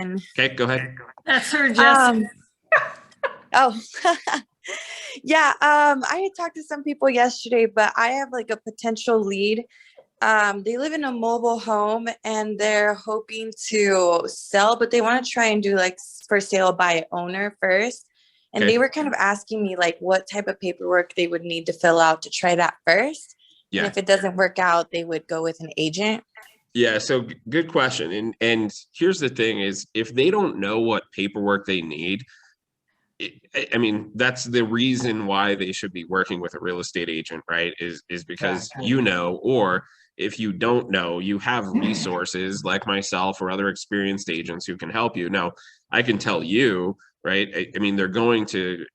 Okay, go ahead. That's her, Jessica. Um, oh, yeah. I had talked to some people yesterday, but I have like a potential lead. They live in a mobile home and they're hoping to sell, but they want to try and do like for sale by owner first. And Okay. they were kind of asking me like what type of paperwork they would need to fill out to try that first. And Yeah. if it doesn't work out, they would go with an agent. Yeah, so good question. And here's the thing is if they don't know what paperwork they need, I mean, that's the reason why they should be working with a real estate agent, right? Is because you know, or if you don't know, you have resources like myself or other experienced agents who can help you. Now, I can tell you, right? I mean, they're going to,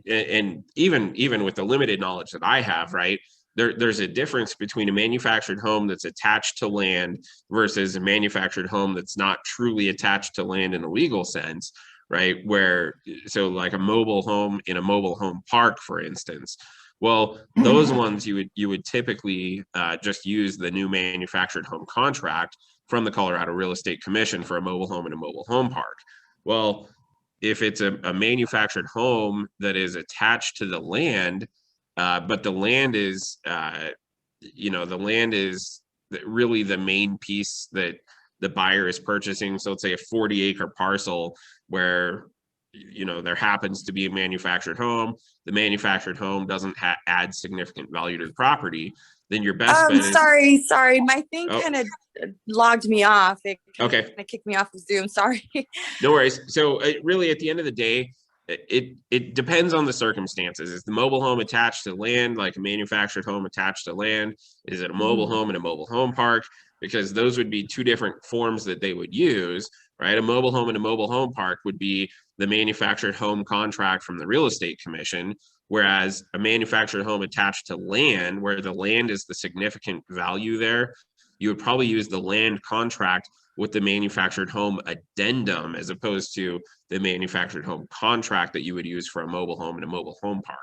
and even with the limited knowledge that I have, right? There's a difference between a manufactured home that's attached to land versus a manufactured home that's not truly attached to land in a legal sense, right? Where, so like a mobile home in a mobile home park, for instance. Well, those ones you would typically just use the new manufactured home contract from the Colorado Real Estate Commission for a mobile home in a mobile home park. Well, if it's a manufactured home that is attached to the land, but the land is, the land is really the main piece that the buyer is purchasing. So let's say a 40-acre parcel where, there happens to be a manufactured home. The manufactured home doesn't add significant value to the property. Then your best bet is... Sorry. My thing kind of logged me off. It kind of kicked me off of Zoom. Sorry. No worries. So really, at the end of the day, it depends on the circumstances. Is the mobile home attached to land, like a manufactured home attached to land? Is it a mobile home in a mobile home park? Because those would be two different forms that they would use, right? A mobile home in a mobile home park would be the manufactured home contract from the Real Estate Commission, whereas a manufactured home attached to land, where the land is the significant value there, you would probably use the land contract with the manufactured home addendum as opposed to the manufactured home contract that you would use for a mobile home in a mobile home park.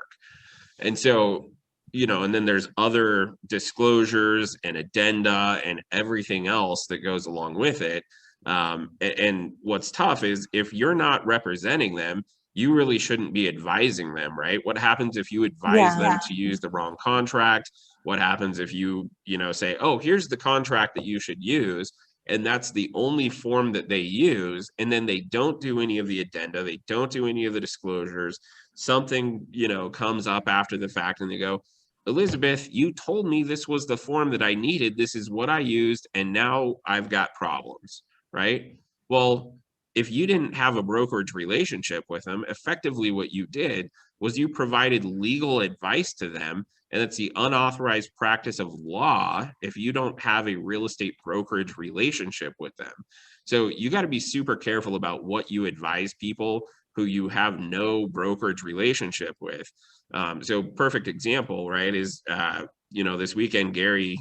And so, and then there's other disclosures and addenda and everything else that goes along with it. And what's tough is if you're not representing them, you really shouldn't be advising them, right? What happens if you advise them to use the wrong contract? What happens if you, say, oh, here's the contract that you should use, and that's the only form that they use, and then they don't do any of the addenda, they don't do any of the disclosures. Something, comes up after the fact and they go, Elizabeth, you told me this was the form that I needed, this is what I used, and now I've got problems, right? Well, if you didn't have a brokerage relationship with them, effectively what you did was you provided legal advice to them, and it's the unauthorized practice of law if you don't have a real estate brokerage relationship with them. So you got to be super careful about what you advise people who you have no brokerage relationship with. So perfect example, right, is, this weekend, Gary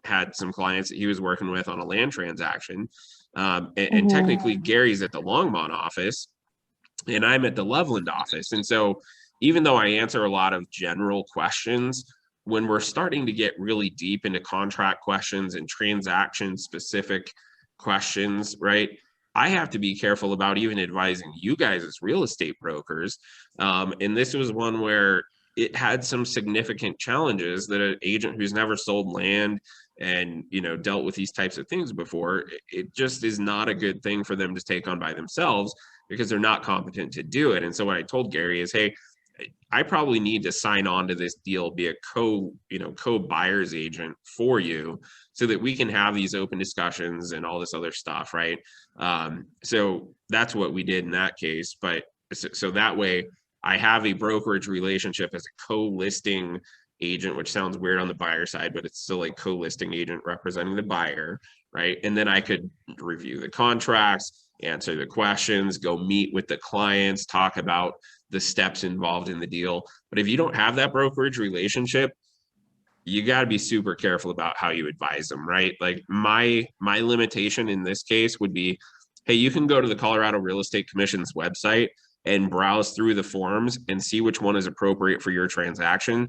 had some clients that he was working with on a land transaction. And technically Gary's at the Longmont office and I'm at the Loveland office. And so even though I answer a lot of general questions, when we're starting to get really deep into contract questions and transaction specific questions, right, I have to be careful about even advising you guys as real estate brokers. And this was one where it had some significant challenges that an agent who's never sold land and, dealt with these types of things before, it just is not a good thing for them to take on by themselves because they're not competent to do it. And so what I told Gary is, hey, I probably need to sign on to this deal, be a co-buyer's agent for you so that we can have these open discussions and all this other stuff, right? So that's what we did in that case. But so that way I have a brokerage relationship as a co-listing agent, which sounds weird on the buyer side, but it's still a co-listing agent representing the buyer, right? And then I could review the contracts, answer the questions, go meet with the clients, talk about the steps involved in the deal. But if you don't have that brokerage relationship, you got to be super careful about how you advise them, right? Like my limitation in this case would be, hey, you can go to the Colorado Real Estate Commission's website and browse through the forms and see which one is appropriate for your transaction.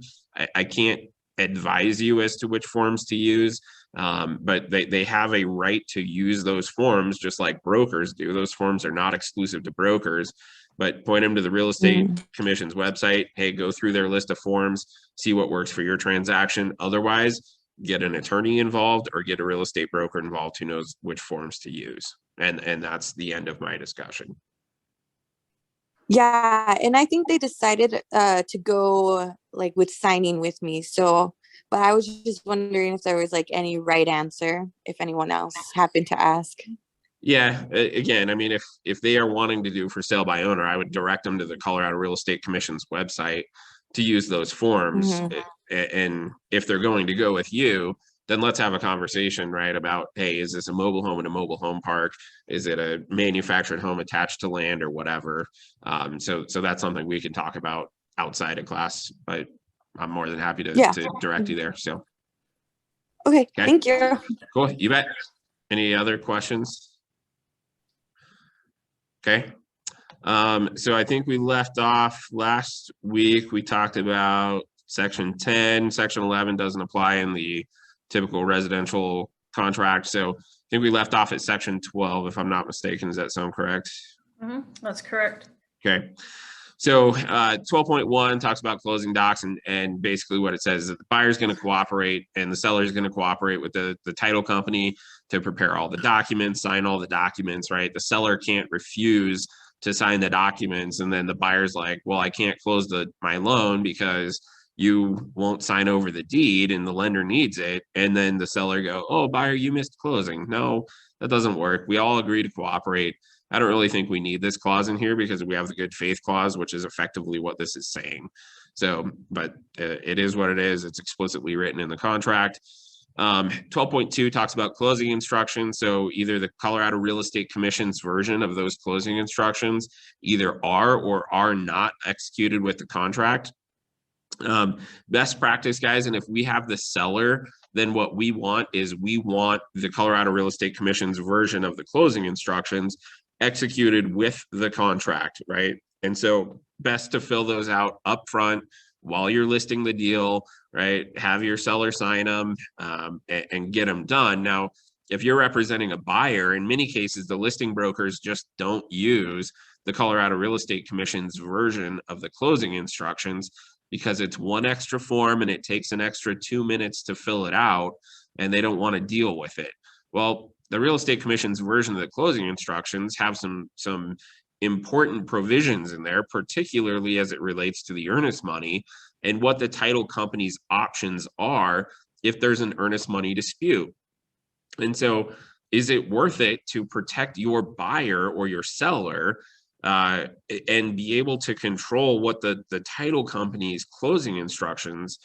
I can't advise you as to which forms to use. But they have a right to use those forms just like brokers do. Those forms are not exclusive to brokers, but point them to the real estate commission's website. Hey, go through their list of forms, see what works for your transaction. Otherwise, get an attorney involved or get a real estate broker involved who knows which forms to use. And that's the end of my discussion. Yeah, and I think they decided to go like with signing with me. So, but I was just wondering if there was like any right answer, if anyone else happened to ask. Yeah, again, I mean, if they are wanting to do for sale by owner, I would direct them to the Colorado Real Estate Commission's website to use those forms. And if they're going to go with you, then let's have a conversation, right? About, hey, is this a mobile home in a mobile home park? Is it a manufactured home attached to land or whatever? So that's something we can talk about outside of class, but I'm more than happy to direct you there. So. Okay, thank you. Cool, you bet. Any other questions? Okay. So I think we left off last week. We talked about section 10, section 11 doesn't apply in the typical residential contract. So I think we left off at section 12, if I'm not mistaken. Does that sound correct? That's correct. Okay. So 12.1 talks about closing docs, and basically what it says is that the buyer is going to cooperate and the seller is going to cooperate with the title company to prepare all the documents, sign all the documents, right? The seller can't refuse to sign the documents, and then the buyer's like, well, I can't close my loan because you won't sign over the deed and the lender needs it. And then the seller go, oh, buyer, you missed closing. No, that doesn't work. We all agree to cooperate. I don't really think we need this clause in here because we have the good faith clause, which is effectively what this is saying. So, but it is what it is. It's explicitly written in the contract. 12.2 talks about closing instructions. So either the Colorado Real Estate Commission's version of those closing instructions either are or are not executed with the contract. Best practice, guys, and if we have the seller, then what we want is we want the Colorado Real Estate Commission's version of the closing instructions executed with the contract, right? And so best to fill those out up front while you're listing the deal, right? Have your seller sign them and get them done. Now, if you're representing a buyer, in many cases, the listing brokers just don't use the Colorado Real Estate Commission's version of the closing instructions because it's one extra form and it takes an extra 2 minutes to fill it out, and they don't want to deal with it. Well, the Real Estate Commission's version of the closing instructions have some important provisions in there, particularly as it relates to the earnest money and what the title company's options are if there's an earnest money dispute. And so is it worth it to protect your buyer or your seller and be able to control what the title company's closing instructions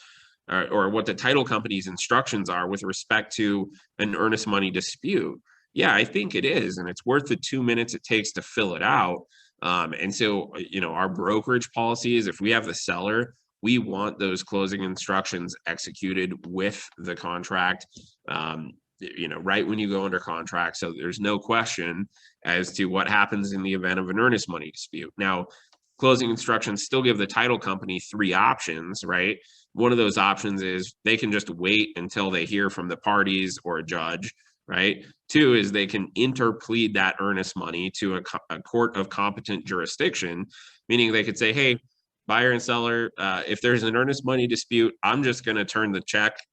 or what the title company's instructions are with respect to an earnest money dispute? Yeah, I think it is. And it's worth the 2 minutes it takes to fill it out. And so, you know, our brokerage policy is if we have the seller, we want those closing instructions executed with the contract, you know, right when you go under contract. So there's no question as to what happens in the event of an earnest money dispute. Now, closing instructions still give the title company 3 options, right? One of those options is they can just wait until they hear from the parties or a judge, right? 2 is they can interplead that earnest money to a court of competent jurisdiction, meaning they could say, hey, buyer and seller, if there's an earnest money dispute, I'm just going to turn the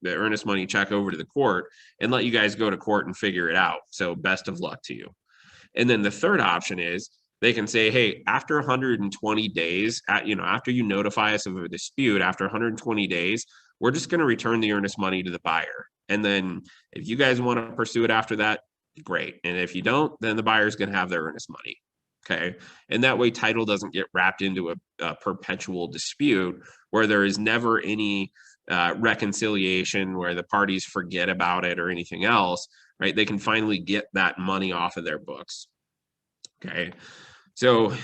earnest money check over to the court and let you guys go to court and figure it out. So best of luck to you. And then the third option is they can say, hey, after 120 days, after you notify us of a dispute, after 120 days, we're just going to return the earnest money to the buyer. And then if you guys want to pursue it after that, great. And if you don't, then the buyer's going to have their earnest money. Okay. And that way title doesn't get wrapped into a perpetual dispute where there is never any reconciliation, where the parties forget about it or anything else, right? They can finally get that money off of their books. Okay. So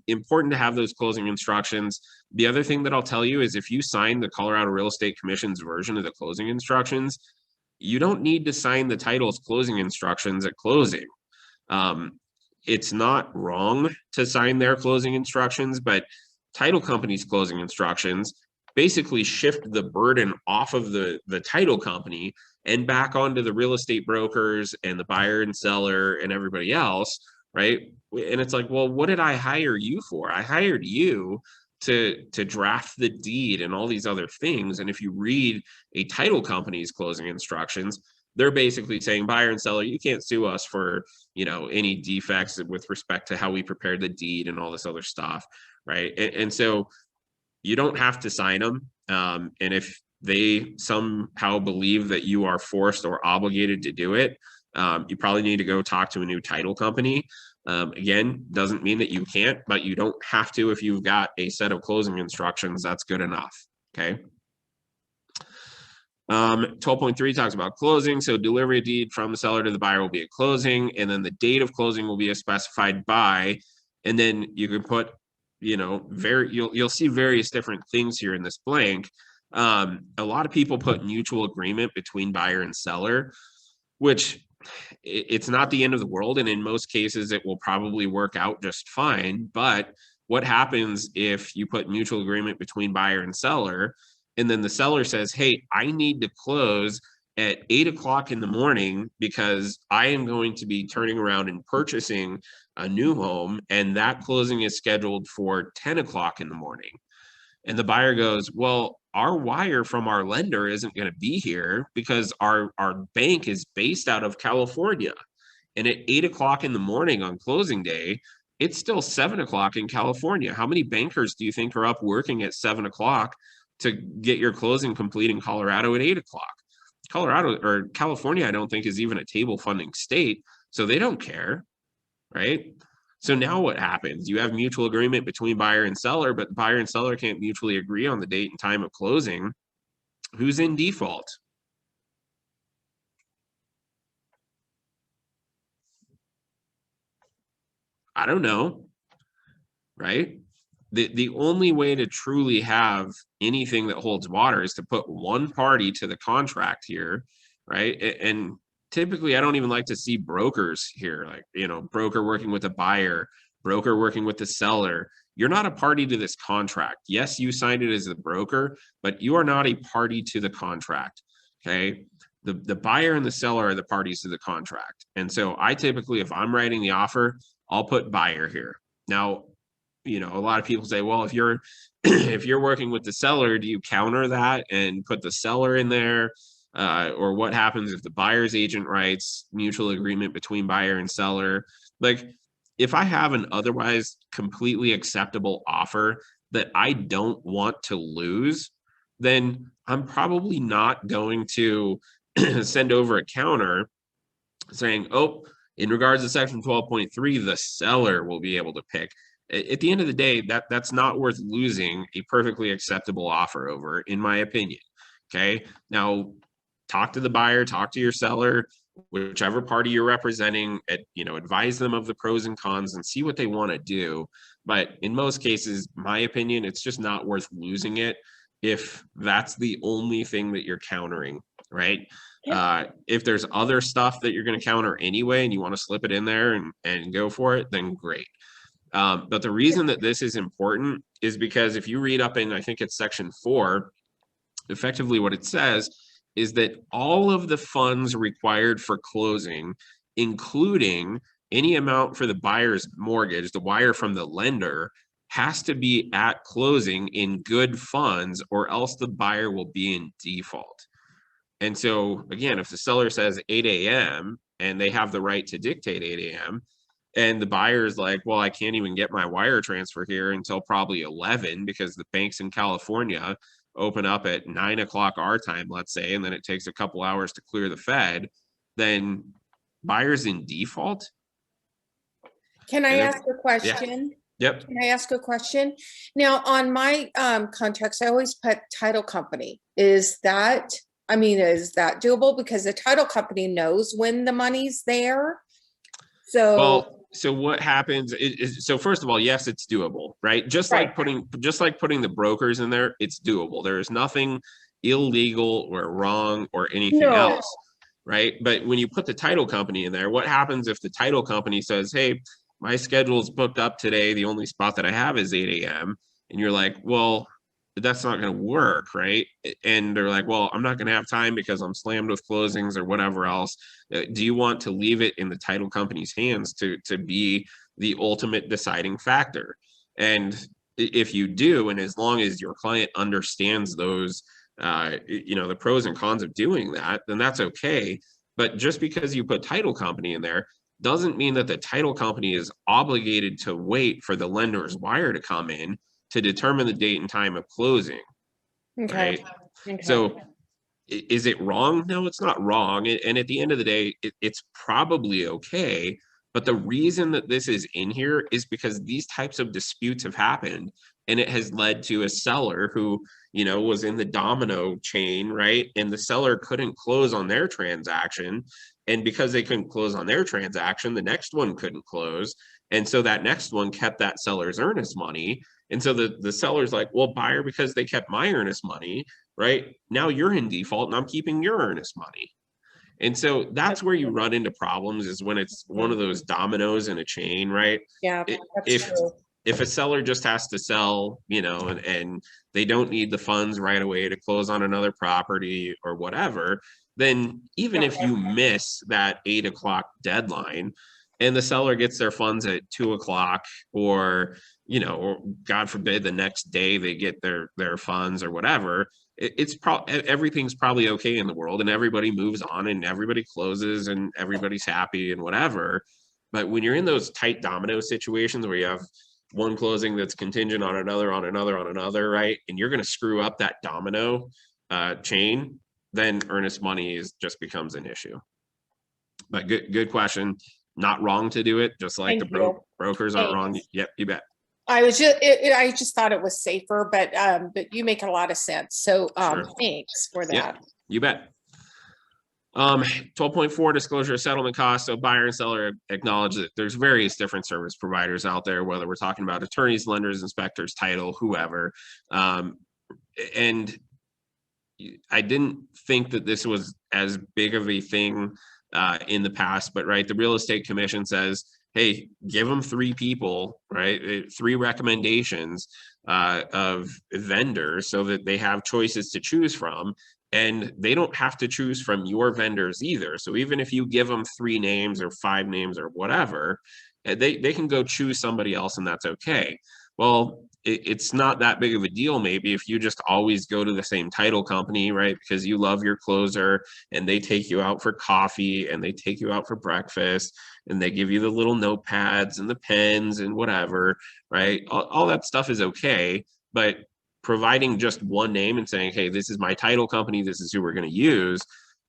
important to have those closing instructions. The other thing that I'll tell you is if you sign the Colorado Real Estate Commission's version of the closing instructions, you don't need to sign the title's closing instructions at closing. It's not wrong to sign their closing instructions, but title company's closing instructions, basically shift the burden off of the title company and back onto the real estate brokers and the buyer and seller and everybody else, right? And it's like, well, what did I hire you for? I hired you to draft the deed and all these other things. And if you read a title company's closing instructions, they're basically saying, buyer and seller, you can't sue us for, you know, any defects with respect to how we prepared the deed and all this other stuff, right? And so you don't have to sign them. And if they somehow believe that you are forced or obligated to do it, you probably need to go talk to a new title company. Again, doesn't mean that you can't, but you don't have to. If you've got a set of closing instructions, that's good enough. Okay. 12.3 talks about closing. So delivery of deed from the seller to the buyer will be at closing, and then the date of closing will be specified by, and then you can put, you know, you'll see various different things here in this blank. A lot of people put mutual agreement between buyer and seller, which it's not the end of the world. And in most cases, it will probably work out just fine. But what happens if you put mutual agreement between buyer and seller, and then the seller says, hey, I need to close at 8 o'clock in the morning because I am going to be turning around and purchasing a new home, and that closing is scheduled for 10 o'clock in the morning. And the buyer goes, well, our wire from our lender isn't going to be here because our bank is based out of California. And at 8 o'clock in the morning on closing day, it's still 7 o'clock in California. How many bankers do you think are up working at 7 o'clock to get your closing complete in Colorado at 8 o'clock? Colorado or California, I don't think is even a table funding state, so they don't care, right? So now what happens? You have mutual agreement between buyer and seller, but the buyer and seller can't mutually agree on the date and time of closing. Who's in default? I don't know, right? The only way to truly have anything that holds water is to put one party to the contract here, right? And typically I don't even like to see brokers here, like, you know, broker working with a buyer, broker working with the seller. You're not a party to this contract. Yes, you signed it as a broker, but you are not a party to the contract. Okay. The buyer and the seller are the parties to the contract. And so I typically, if I'm writing the offer, I'll put buyer here. Now, you know, a lot of people say, well, if you're if you're working with the seller, do you counter that and put the seller in there? Or what happens if the buyer's agent writes mutual agreement between buyer and seller? Like, if I have an otherwise completely acceptable offer that I don't want to lose, then I'm probably not going to send over a counter saying, oh, in regards to section 12.3, the seller will be able to pick. At the end of the day, that's not worth losing a perfectly acceptable offer over, in my opinion. Okay. Now, talk to the buyer, talk to your seller, whichever party you're representing, advise them of the pros and cons and see what they want to do. But in most cases, my opinion, it's just not worth losing it if that's the only thing that you're countering, right? Yeah. If there's other stuff that you're going to counter anyway and you want to slip it in there and go for it, then great. But the reason that this is important is because if you read up in, I think it's section 4, effectively what it says is that all of the funds required for closing, including any amount for the buyer's mortgage, the wire from the lender, has to be at closing in good funds, or else the buyer will be in default. And so, again, if the seller says 8 a.m. and they have the right to dictate 8 a.m., and the buyer is like, well, I can't even get my wire transfer here until probably 11 because the banks in California open up at 9 o'clock our time, let's say, and then it takes a couple hours to clear the Fed, then buyer's in default. Can I ask a question? Yeah. Yep. Can I ask a question? Now, on my contracts, I always put title company. Is that doable? Because the title company knows when the money's there. So what happens is, so first of all, yes, it's doable, right? Just like putting the brokers in there, it's doable. There is nothing illegal or wrong or anything else, right? But when you put the title company in there, what happens if the title company says, hey, my schedule's booked up today, the only spot that I have is 8 a.m. And you're like, well, that's not going to work, right? And they're like, well, I'm not going to have time because I'm slammed with closings or whatever else. Do you want to leave it in the title company's hands to be the ultimate deciding factor? And if you do, and as long as your client understands those, the pros and cons of doing that, then that's okay. But just because you put title company in there doesn't mean that the title company is obligated to wait for the lender's wire to come in to determine the date and time of closing, Okay. right? Okay. So is it wrong? No, it's not wrong. And at the end of the day, it's probably okay. But the reason that this is in here is because these types of disputes have happened, and it has led to a seller who, was in the domino chain, right? And the seller couldn't close on their transaction. And because they couldn't close on their transaction, the next one couldn't close. And so that next one kept that seller's earnest money. And so the seller's like, well, buyer, because they kept my earnest money, right? Now you're in default and I'm keeping your earnest money. And so that's where you run into problems, is when it's one of those dominoes in a chain, right? Yeah, I- that's If true. if a seller just has to sell, and they don't need the funds right away to close on another property or whatever, then even if you miss that 8 o'clock deadline and the seller gets their funds at 2 o'clock, or or God forbid the next day they get their funds or whatever, it's probably everything's probably okay in the world, and everybody moves on and everybody closes and everybody's happy and whatever. But when you're in those tight domino situations where you have one closing that's contingent on another, on another, on another, right? And you're going to screw up that domino chain, then earnest money just becomes an issue. But good question. Not wrong to do it, just like Thank the you. brokers aren't wrong. Thanks. Yep, you bet. I just thought it was safer, but you make a lot of sense. So Sure. thanks for Yep. that. You bet. 12.4 disclosure of settlement costs. So buyer and seller acknowledge that there's various different service providers out there, whether we're talking about attorneys, lenders, inspectors, title, whoever. And I didn't think that this was as big of a thing in the past, but right, the real estate commission says, hey, give them 3 people, right? 3 recommendations of vendors so that they have choices to choose from. And they don't have to choose from your vendors either. So even if you give them 3 names or 5 names or whatever, they can go choose somebody else, and that's okay. Well, it's not that big of a deal maybe if you just always go to the same title company, right? Because you love your closer and they take you out for coffee and they take you out for breakfast and they give you the little notepads and the pens and whatever, right? All that stuff is okay. But providing just one name and saying, hey, this is my title company, this is who we're going to use.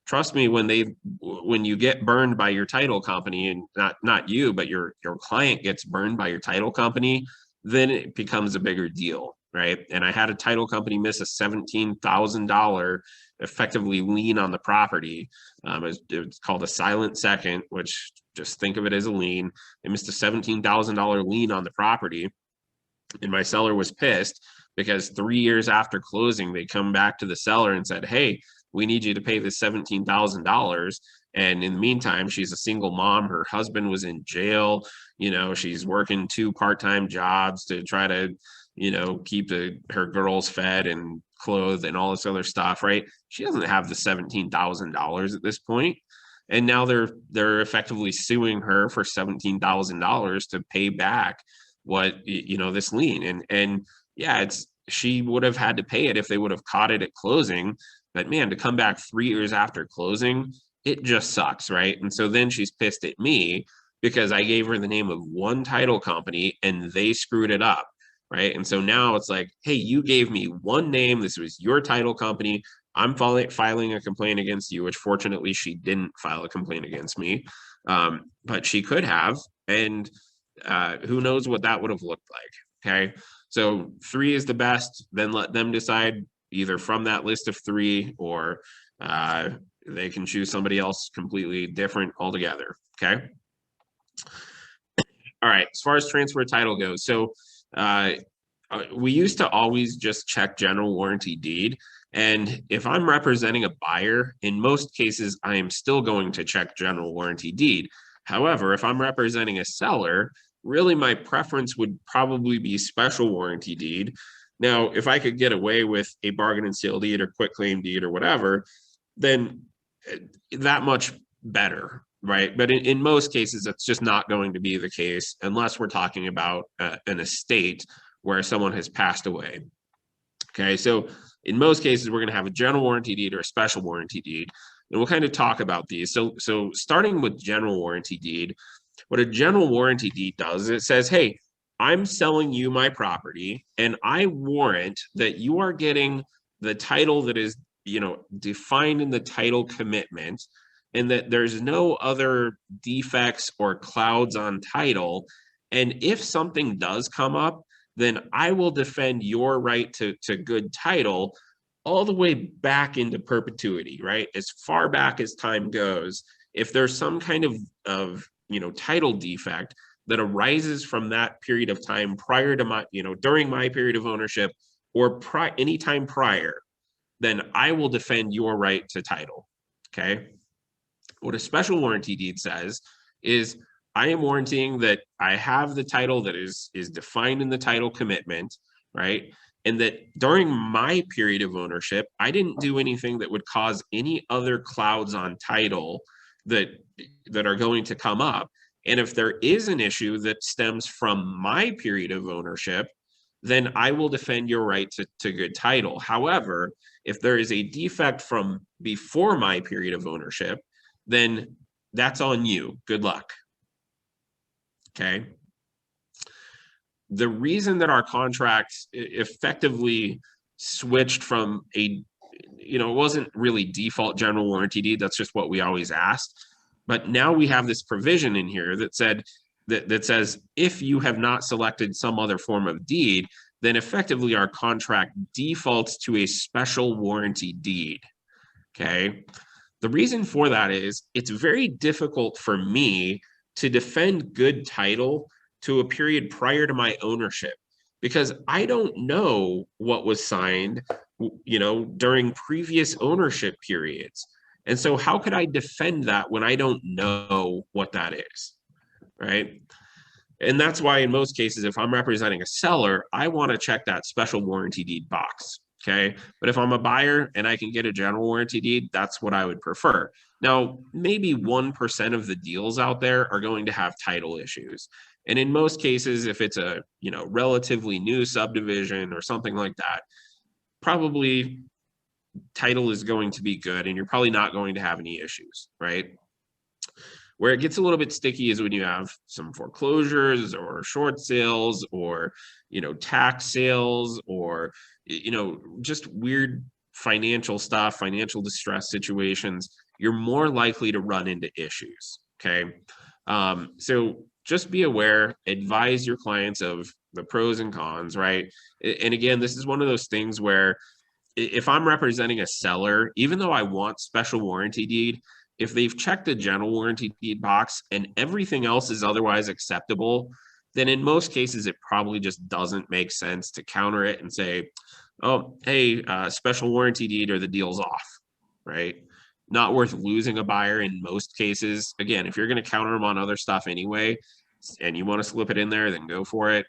Trust me, when you get burned by your title company, and not you, but your client gets burned by your title company, then it becomes a bigger deal, right? And I had a title company miss a $17,000 effectively lien on the property. It's called a silent second, which just think of it as a lien. They missed a $17,000 lien on the property, and my seller was pissed because 3 years after closing, they come back to the seller and said, hey, we need you to pay this $17,000. And in the meantime, she's a single mom. Her husband was in jail. She's working 2 part-time jobs to try to, keep her girls fed and clothed and all this other stuff, right? She doesn't have the $17,000 at this point. And now they're effectively suing her for $17,000 to pay back what, this lien. And yeah, she would have had to pay it if they would have caught it at closing. But man, to come back 3 years after closing, it just sucks, right? And so then she's pissed at me because I gave her the name of one title company and they screwed it up, right? And so now it's like, hey, you gave me one name. This was your title company. I'm filing a complaint against you, which fortunately she didn't file a complaint against me, but she could have. And who knows what that would have looked like, okay? So 3 is the best. Then let them decide either from that list of 3 or they can choose somebody else completely different altogether, okay? All right, as far as transfer of title goes, so we used to always just check general warranty deed. And if I'm representing a buyer, in most cases, I am still going to check general warranty deed. However, if I'm representing a seller, really my preference would probably be special warranty deed, Now, if I could get away with a bargain and sale deed or quit claim deed or whatever, then that much better, right? But in most cases, that's just not going to be the case unless we're talking about an estate where someone has passed away. Okay, so in most cases, we're going to have a general warranty deed or a special warranty deed, and we'll kind of talk about these. So starting with general warranty deed, what a general warranty deed does is it says, hey, I'm selling you my property, and I warrant that you are getting the title that is, defined in the title commitment, and that there's no other defects or clouds on title. And if something does come up, then I will defend your right to good title all the way back into perpetuity, right? As far back as time goes. If there's some kind of title defect that arises from that period of time prior to my, during my period of ownership or anytime prior, then I will defend your right to title, okay? What a special warranty deed says is I am warranting that I have the title that is defined in the title commitment, right? And that during my period of ownership, I didn't do anything that would cause any other clouds on title that are going to come up. And if there is an issue that stems from my period of ownership, then I will defend your right to good title. However, if there is a defect from before my period of ownership, then that's on you. Good luck. Okay. The reason that our contract effectively switched from it wasn't really default general warranty deed. That's just what we always asked. But now we have this provision in here that says, if you have not selected some other form of deed, then effectively our contract defaults to a special warranty deed. Okay. The reason for that is it's very difficult for me to defend good title to a period prior to my ownership, because I don't know what was signed, during previous ownership periods. And so how could I defend that when I don't know what that is, right? And that's why in most cases, if I'm representing a seller, I want to check that special warranty deed box, okay? But if I'm a buyer and I can get a general warranty deed, that's what I would prefer. Now, maybe 1% of the deals out there are going to have title issues. And in most cases, if it's a, relatively new subdivision or something like that, probably title is going to be good and you're probably not going to have any issues, right? Where it gets a little bit sticky is when you have some foreclosures or short sales or, tax sales or, just weird financial stuff, financial distress situations. You're more likely to run into issues, okay? So just be aware, advise your clients of the pros and cons, right? And again, this is one of those things where if I'm representing a seller, even though I want special warranty deed, if they've checked the general warranty deed box and everything else is otherwise acceptable, then in most cases, it probably just doesn't make sense to counter it and say, oh, hey, special warranty deed or the deal's off, right? Not worth losing a buyer in most cases. Again, if you're going to counter them on other stuff anyway, and you want to slip it in there, then go for it.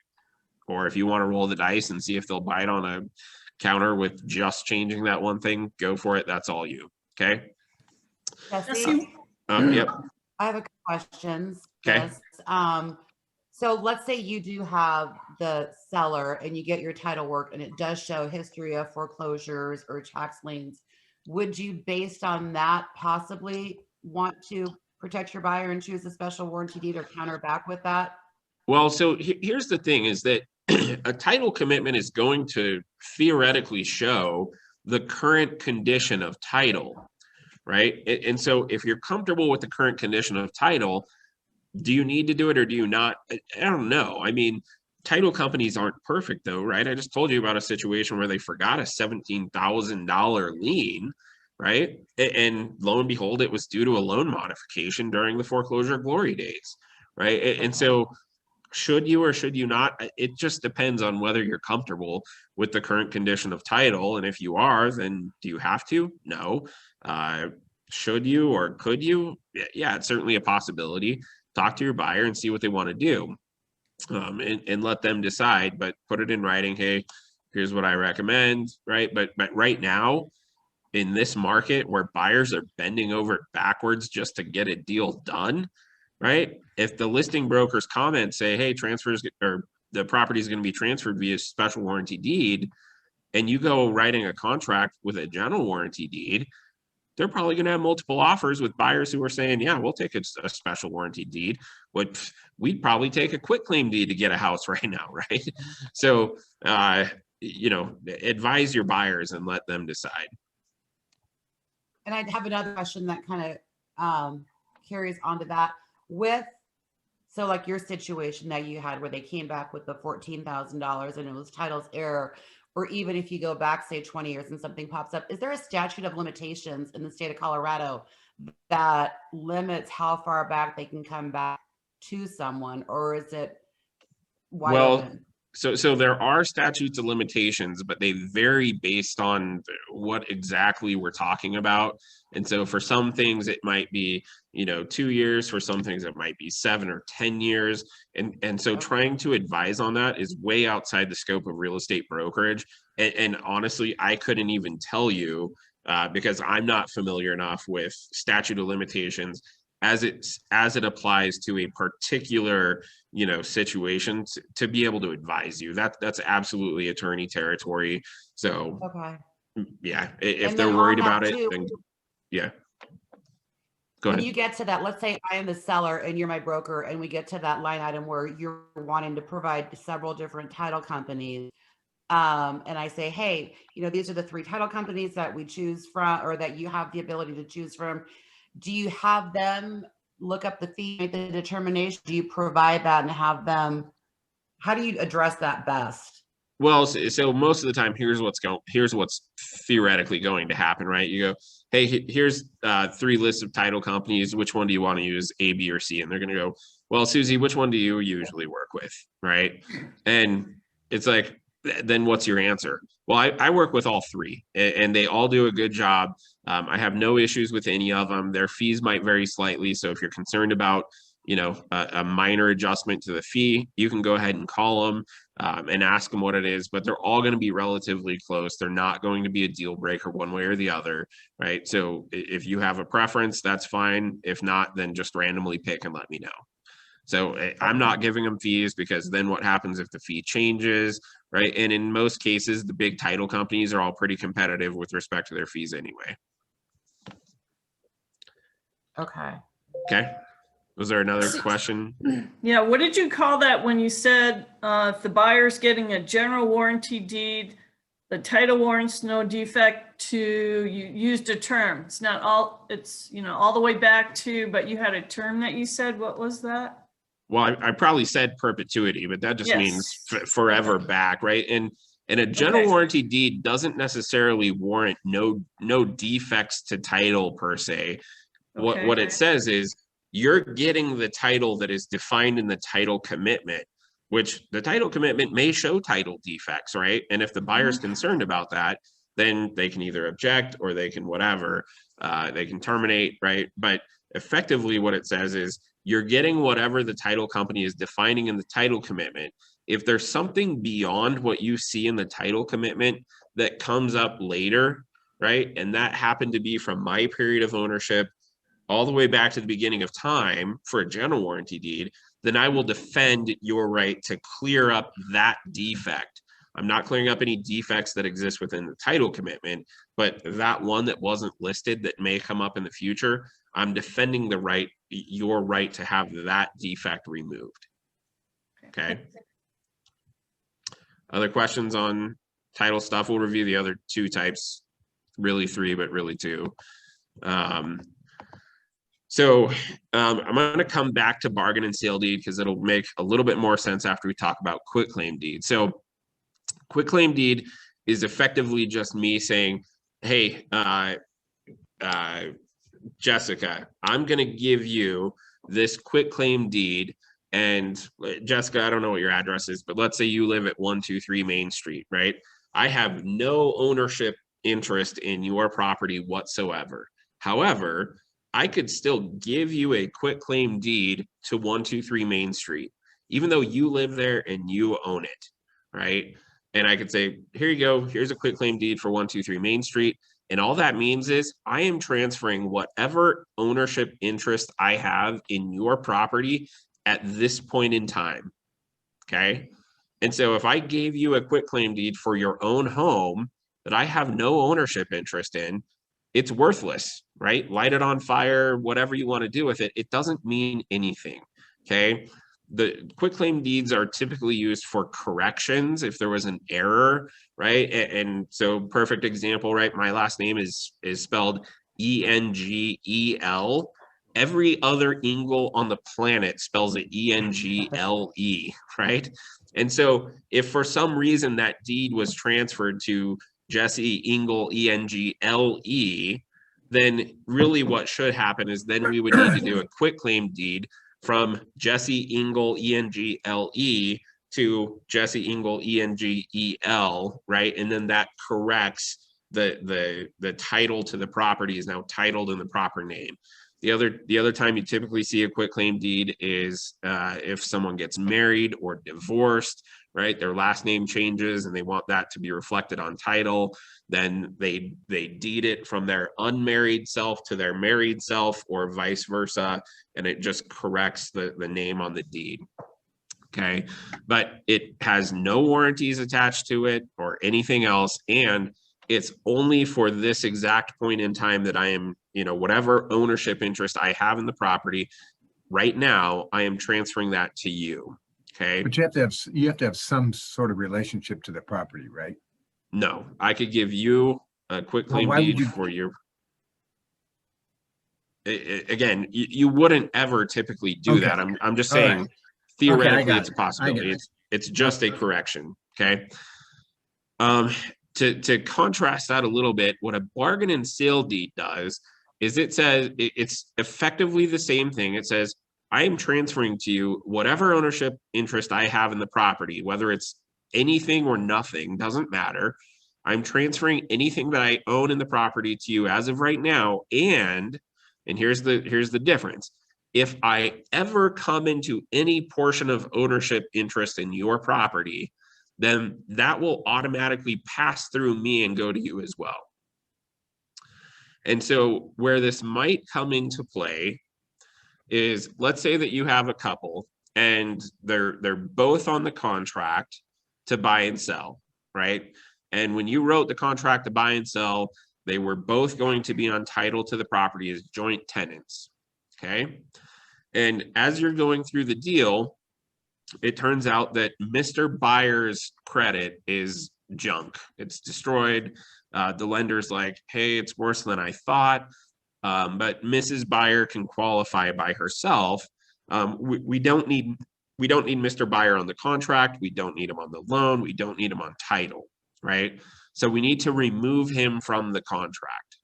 Or if you want to roll the dice and see if they'll bite on a counter with just changing that one thing, go for it. That's all you. Okay. Jesse? Yep. I have a couple questions. Okay. Yes. So let's say you do have the seller and you get your title work and it does show history of foreclosures or tax liens. Would you, based on that, possibly want to protect your buyer and choose a special warranty deed or counter back with that? Well, so here's the thing is that a title commitment is going to theoretically show the current condition of title, right? And so if you're comfortable with the current condition of title, do you need to do it or do you not? I don't know. I mean, title companies aren't perfect though, right? I just told you about a situation where they forgot a $17,000 lien, right? And lo and behold, it was due to a loan modification during the foreclosure glory days, right? And so should you or should you not? It just depends on whether you're comfortable with the current condition of title. And if you are, then do you have to? No. Should you or could you? Yeah, it's certainly a possibility. Talk to your buyer and see what they want to do, and let them decide, but put it in writing. Hey, Here's what I recommend, right? But right now, in this market where buyers are bending over backwards just to get a deal done, right? If the listing broker's comments say, hey, transfers or the property is going to be transferred via special warranty deed, and you go writing a contract with a general warranty deed, they're probably going to have multiple offers with buyers who are saying, yeah, we'll take a special warranty deed. What we'd probably take a quit claim deed to get a house right now, right? So, you know, advise your buyers and let them decide. And I'd have another question that kind of carries onto that with, so like your situation that you had where they came back with the $14,000 and it was title's error, or even if you go back, say 20 years and something pops up, is there a statute of limitations in the state of Colorado that limits how far back they can come back to someone, or is it wide open? So there are statutes of limitations, but they vary based on what exactly we're talking about. And so for some things, it might be, you know, 2 years. For some things, it might be 7 or 10 years. And so trying to advise on that is way outside the scope of real estate brokerage. And honestly, I couldn't even tell you because I'm not familiar enough with statute of limitations as it applies to a particular, you know, situation to be able to advise you. That's absolutely attorney territory. So Okay. yeah, if And they're then on worried that about it, too, then yeah. Go when ahead. you get to that, let's say I am the seller and you're my broker, and we get to that line item where you're wanting to provide several different title companies. And I say, hey, you know, these are the 3 title companies that we choose from, or that you have the ability to choose from. Do you have them look up the fee, make the determination? Do you provide that and have them, how do you address that best? Well, so most of the time, here's what's theoretically going to happen, right? You go, hey, here's 3 lists of title companies. Which one do you want to use, A, B, or C? And they're going to go, well, Susie, which one do you usually work with, right? And it's like, then what's your answer? Well, I work with all 3, and they all do a good job. I have no issues with any of them. Their fees might vary slightly. So if you're concerned about, you know, a minor adjustment to the fee, you can go ahead and call them and ask them what it is, but they're all going to be relatively close. They're not going to be a deal breaker one way or the other, right? So if you have a preference, that's fine. If not, then just randomly pick and let me know. So I'm not giving them fees because then what happens if the fee changes, right? And in most cases, the big title companies are all pretty competitive with respect to their fees anyway. Okay. Okay. Was there another question? Yeah, what did you call that when you said if the buyer's getting a general warranty deed, the title warrants no defect to, you used a term. It's not all, it's, you know, all the way back to, but you had a term that you said, what was that? Well, I probably said perpetuity, but that just Yes. means forever back, right? And a general Okay. warranty deed doesn't necessarily warrant no defects to title per se. Okay. What it says is you're getting the title that is defined in the title commitment, which the title commitment may show title defects, right? And if the buyer's concerned about that, then they can either object or they can whatever, they can terminate, right? But effectively what it says is you're getting whatever the title company is defining in the title commitment. If there's something beyond what you see in the title commitment that comes up later, right? And that happened to be from my period of ownership all the way back to the beginning of time for a general warranty deed, then I will defend your right to clear up that defect. I'm not clearing up any defects that exist within the title commitment, but that one that wasn't listed that may come up in the future, I'm defending the right, your right to have that defect removed. Okay. Other questions on title stuff? We'll review the other 2 types, really 3, but really 2. So I'm going to come back to bargain and sale deed because it'll make a little bit more sense after we talk about quitclaim deed. So quitclaim deed is effectively just me saying, hey, Jessica, I'm going to give you this quitclaim deed. And Jessica, I don't know what your address is, but let's say you live at 123 Main Street, right? I have no ownership interest in your property whatsoever. However, I could still give you a quitclaim deed to 123 Main Street, even though you live there and you own it, right? and I could say, here you go, here's a quitclaim deed for 123 Main Street. And all that means is I am transferring whatever ownership interest I have in your property at this point in time. Okay. And so if I gave you a quitclaim deed for your own home that I have no ownership interest in, it's worthless, right? Light it on fire, whatever you want to do with it. It doesn't mean anything. Okay. The quitclaim deeds are typically used for corrections if there was an error, right? And so perfect example, right? My last name is spelled E-N-G-E-L. Every other Engel on the planet spells it E-N-G-L-E, right? And so if for some reason that deed was transferred to Jesse Engel, E-N-G-L-E, then really what should happen is then we would need to do a quitclaim deed from Jesse Engel, E-N-G-L-E to Jesse Engel, E-N-G-E-L, right? And then that corrects the title to the property is now titled in the proper name. The other time you typically see a quitclaim deed is if someone gets married or divorced, right? Their last name changes and they want that to be reflected on title. Then they deed it from their unmarried self to their married self or vice versa. And it just corrects the name on the deed. Okay. But it has no warranties attached to it or anything else. And it's only for this exact point in time that I am, whatever ownership interest I have in the property right now, I am transferring that to you. Okay. But you have to have some sort of relationship to the property, right? No, I could give you a quitclaim why would deed you- for your. Again, you wouldn't ever typically do Okay. that. I'm just All right. saying theoretically got it's a it. I possibility. get it. It's just a correction. Okay. To contrast that a little bit, what a bargain and sale deed does is it says it's effectively the same thing. It says, I am transferring to you whatever ownership interest I have in the property, whether it's anything or nothing, doesn't matter. I'm transferring anything that I own in the property to you as of right now. And here's the difference. If I ever come into any portion of ownership interest in your property, then that will automatically pass through me and go to you as well. And so where this might come into play is, let's say that you have a couple and they're both on the contract to buy and sell, right? And when you wrote the contract to buy and sell, they were both going to be on title to the property as joint tenants, okay? And as you're going through the deal, it turns out that Mr. Buyer's credit is junk. It's destroyed. The lender's like, hey, it's worse than I thought. But Mrs. Buyer can qualify by herself. We don't need Mr. Buyer on the contract. We don't need him on the loan. We don't need him on title, right? So we need to remove him from the contract.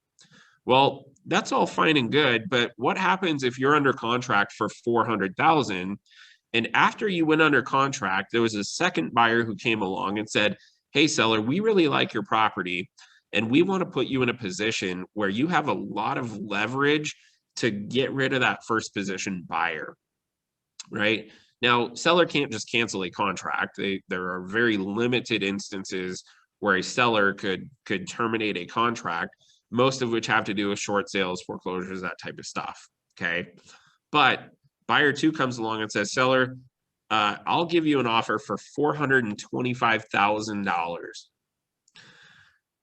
Well, that's all fine and good, but what happens if you're under contract for $400,000 and after you went under contract, there was a second buyer who came along and said, hey, seller, we really like your property and we want to put you in a position where you have a lot of leverage to get rid of that first position buyer, right? Now, seller can't just cancel a contract. There are very limited instances where a seller could terminate a contract, most of which have to do with short sales, foreclosures, that type of stuff, okay? But buyer two comes along and says, seller, I'll give you an offer for $425,000.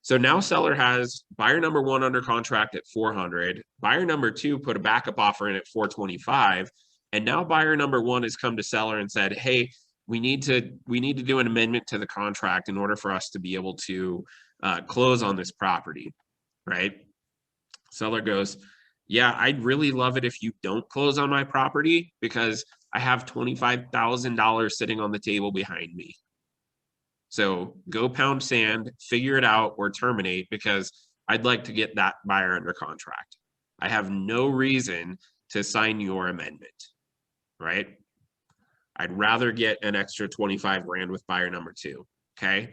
So now seller has buyer number one under contract at 400, buyer number two put a backup offer in at 425. And now buyer number one has come to seller and said, hey, we need to do an amendment to the contract in order for us to be able to close on this property, right? Seller goes, yeah, I'd really love it if you don't close on my property because I have $25,000 sitting on the table behind me. So go pound sand, figure it out, or terminate because I'd like to get that buyer under contract. I have no reason to sign your amendment, right? I'd rather get an extra 25 grand with buyer number two, okay?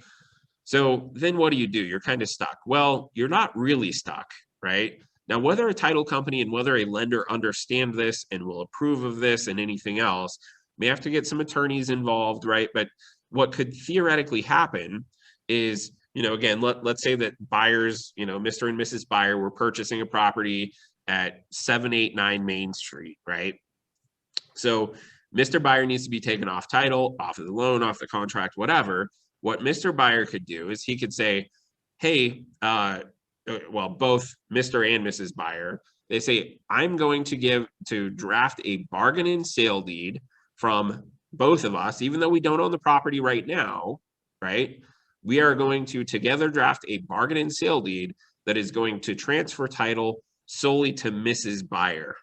So then what do? You're kind of stuck. Well, you're not really stuck, right? Now, whether a title company and whether a lender understand this and will approve of this and anything else, may have to get some attorneys involved, right? But what could theoretically happen is, again, let's say that buyers, Mr. and Mrs. Buyer were purchasing a property at 789 Main Street, right? So Mr. Buyer needs to be taken off title, off of the loan, off the contract, whatever. What Mr. Buyer could do is he could say, hey, well, both Mr. and Mrs. Buyer, they say, I'm going to draft a bargain and sale deed from both of us, even though we don't own the property right now, right? We are going to together draft a bargain and sale deed that is going to transfer title solely to Mrs. Buyer.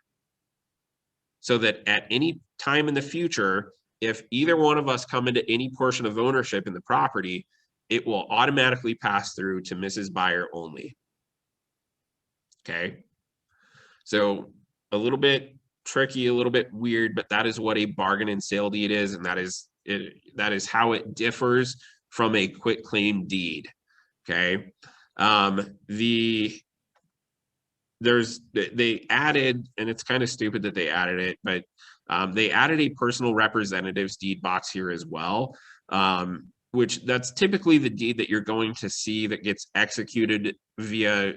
So that at any time in the future, if either one of us come into any portion of ownership in the property, it will automatically pass through to Mrs. Buyer only. Okay. So a little bit tricky, a little bit weird, but that is what a bargain and sale deed is. And that is how it differs from a quitclaim deed. Okay. They added, and it's kind of stupid that they added it, but they added a personal representative's deed box here as well, which that's typically the deed that you're going to see that gets executed via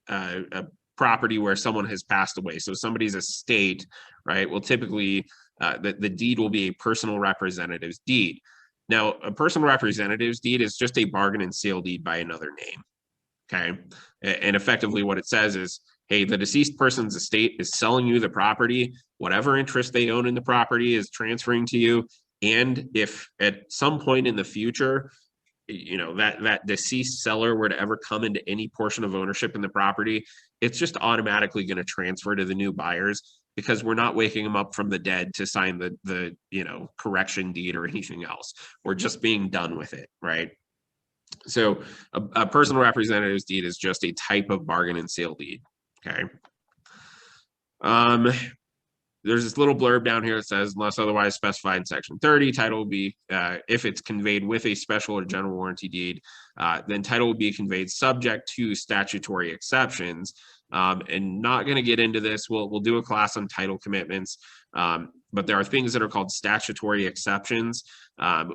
a property where someone has passed away. So somebody's estate, right, will typically, the deed will be a personal representative's deed. Now, a personal representative's deed is just a bargain and sale deed by another name. Okay. And effectively what it says is, hey, the deceased person's estate is selling you the property, whatever interest they own in the property is transferring to you. And if at some point in the future, that deceased seller were to ever come into any portion of ownership in the property, it's just automatically going to transfer to the new buyers, because we're not waking them up from the dead to sign the correction deed or anything else. We're just being done with it, right? So a personal representative's deed is just a type of bargain and sale deed. Okay. There's this little blurb down here that says, unless otherwise specified in section 30, title will be, if it's conveyed with a special or general warranty deed, then title will be conveyed subject to statutory exceptions. And not going to get into this. We'll do a class on title commitments. But there are things that are called statutory exceptions,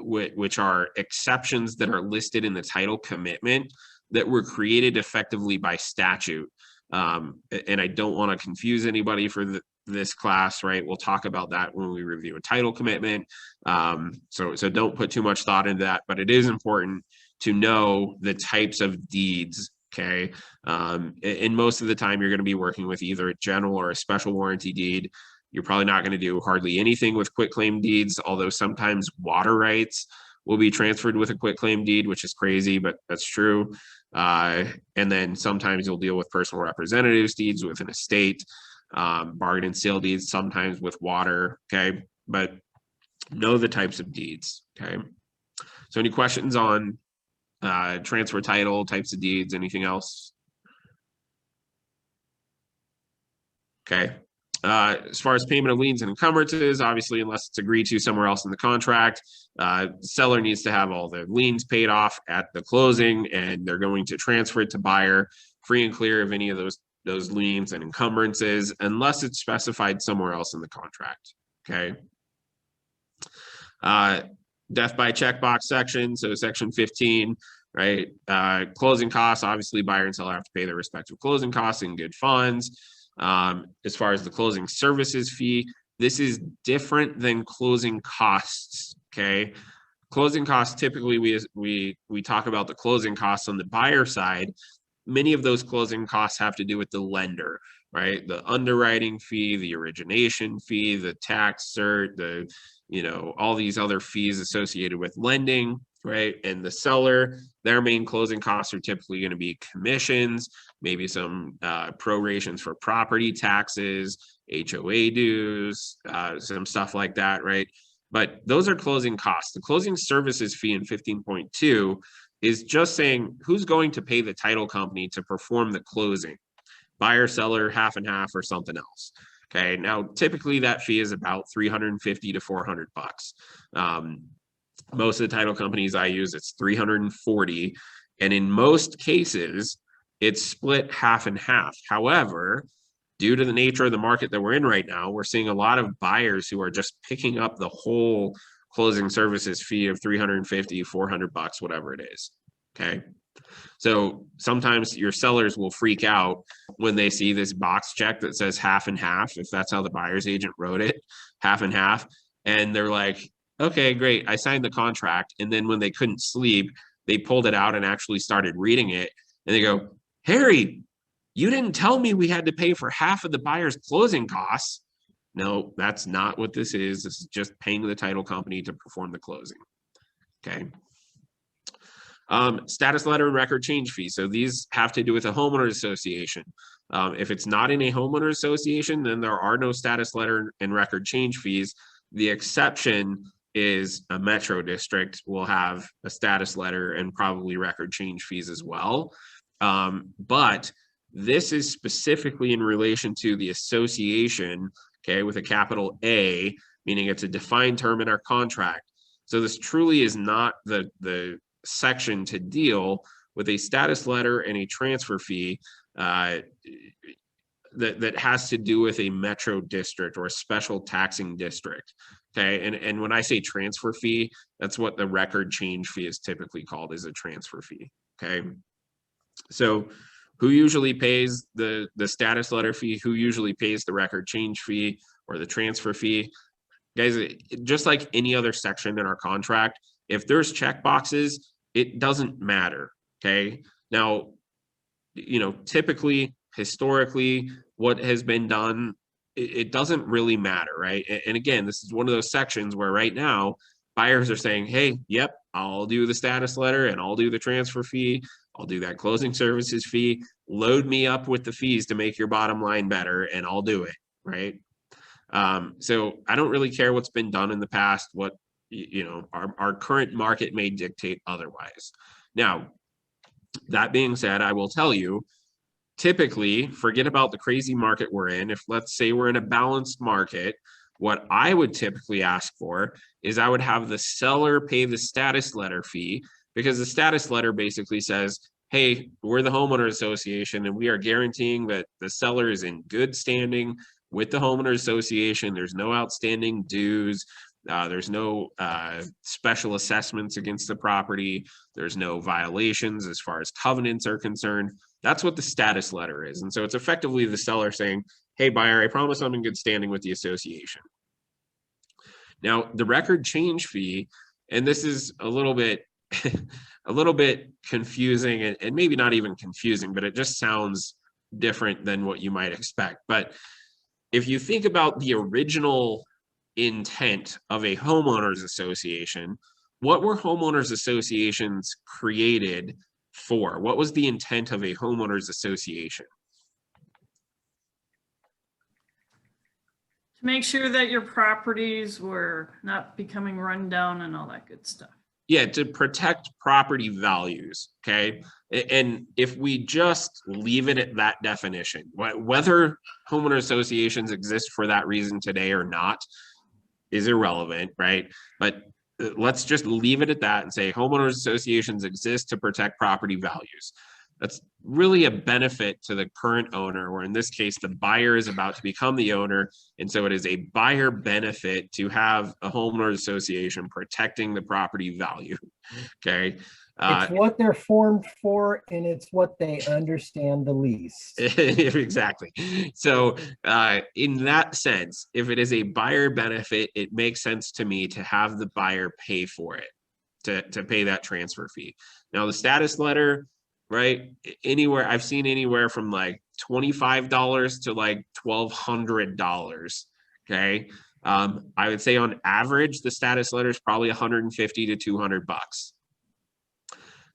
which are exceptions that are listed in the title commitment that were created effectively by statute. And I don't want to confuse anybody for this class, right? We'll talk about that when we review a title commitment. So don't put too much thought into that, but it is important to know the types of deeds. Okay. And most of the time you're going to be working with either a general or a special warranty deed. You're probably not going to do hardly anything with quitclaim deeds, although sometimes water rights will be transferred with a quitclaim deed, which is crazy, but that's true. And then sometimes you'll deal with personal representatives deeds with an estate, bargain and sale deeds, sometimes with water. Okay. But know the types of deeds. Okay. So any questions on transfer title, types of deeds, anything else? Okay. As far as payment of liens and encumbrances, obviously, unless it's agreed to somewhere else in the contract, seller needs to have all the liens paid off at the closing, and they're going to transfer it to buyer free and clear of any of those liens and encumbrances, unless it's specified somewhere else in the contract. Okay. Death by checkbox section, so section 15, right? Closing costs, obviously buyer and seller have to pay their respective closing costs in good funds. As far as the closing services fee, this is different than closing costs. Okay. Closing costs, typically we talk about the closing costs on the buyer side. Many of those closing costs have to do with the lender, right? The underwriting fee, the origination fee, the tax cert, all these other fees associated with lending, right? And the seller, their main closing costs are typically going to be commissions, maybe some prorations for property taxes, HOA dues, some stuff like that, right? But those are closing costs. The closing services fee in 15.2 is just saying who's going to pay the title company to perform the closing, buyer, seller, half and half, or something else. Okay. Now, typically that fee is about $350 to $400. Most of the title companies I use, it's $340. And in most cases, it's split half and half. However, due to the nature of the market that we're in right now, we're seeing a lot of buyers who are just picking up the whole closing services fee of $350, $400, whatever it is. Okay. So sometimes your sellers will freak out when they see this box check that says half and half, if that's how the buyer's agent wrote it, half and half. And they're like, okay, great, I signed the contract. And then when they couldn't sleep, they pulled it out and actually started reading it. And they go, Harry, you didn't tell me we had to pay for half of the buyer's closing costs. No, that's not what this is. This is just paying the title company to perform the closing. Okay. Status letter and record change fee. So these have to do with a homeowners association. If it's not in a homeowners association, then there are no status letter and record change fees. The exception is a metro district will have a status letter and probably record change fees as well. But this is specifically in relation to the association, okay, with a capital A, meaning it's a defined term in our contract. So this truly is not the section to deal with a status letter and a transfer fee that has to do with a metro district or a special taxing district. Okay, and when I say transfer fee, that's what the record change fee is typically called, is a transfer fee. Okay, so who usually pays the status letter fee? Who usually pays the record change fee or the transfer fee? Guys, just like any other section in our contract, if there's check boxes, it doesn't matter. Okay, now, you know, typically, historically, what has been done, it doesn't really matter, right? And again, this is one of those sections where right now buyers are saying, hey, yep, I'll do the status letter and I'll do the transfer fee. I'll do that closing services fee. Load me up with the fees to make your bottom line better and I'll do it, right? So I don't really care what's been done in the past. What, you know, our current market may dictate otherwise. Now, that being said, I will tell you, typically, forget about the crazy market we're in. If let's say we're in a balanced market, what I would typically ask for is I would have the seller pay the status letter fee, because the status letter basically says, hey, we're the homeowner association and we are guaranteeing that the seller is in good standing with the homeowner association. There's no outstanding dues. There's no special assessments against the property. There's no violations as far as covenants are concerned. That's what the status letter is. And so it's effectively the seller saying, hey, buyer, I promise I'm in good standing with the association. Now, the record change fee, and this is a little bit confusing and maybe not even confusing, but it just sounds different than what you might expect. But if you think about the original intent of a homeowners association, what were homeowners associations created for? What was the intent of a homeowners association? To make sure that your properties were not becoming run down and all that good stuff. Yeah, to protect property values, okay? And if we just leave it at that definition, whether homeowner associations exist for that reason today or not is irrelevant, right? But let's just leave it at that and say homeowners associations exist to protect property values. That's really a benefit to the current owner, or in this case, the buyer is about to become the owner. And so it is a buyer benefit to have a homeowners association protecting the property value. Okay. It's what they're formed for, and it's what they understand the least. Exactly. So in that sense, if it is a buyer benefit, it makes sense to me to have the buyer pay for it, to pay that transfer fee. Now, the status letter, right? Anywhere I've seen anywhere from like $25 to like $1,200. Okay. I would say on average, the status letter is probably $150 to $200.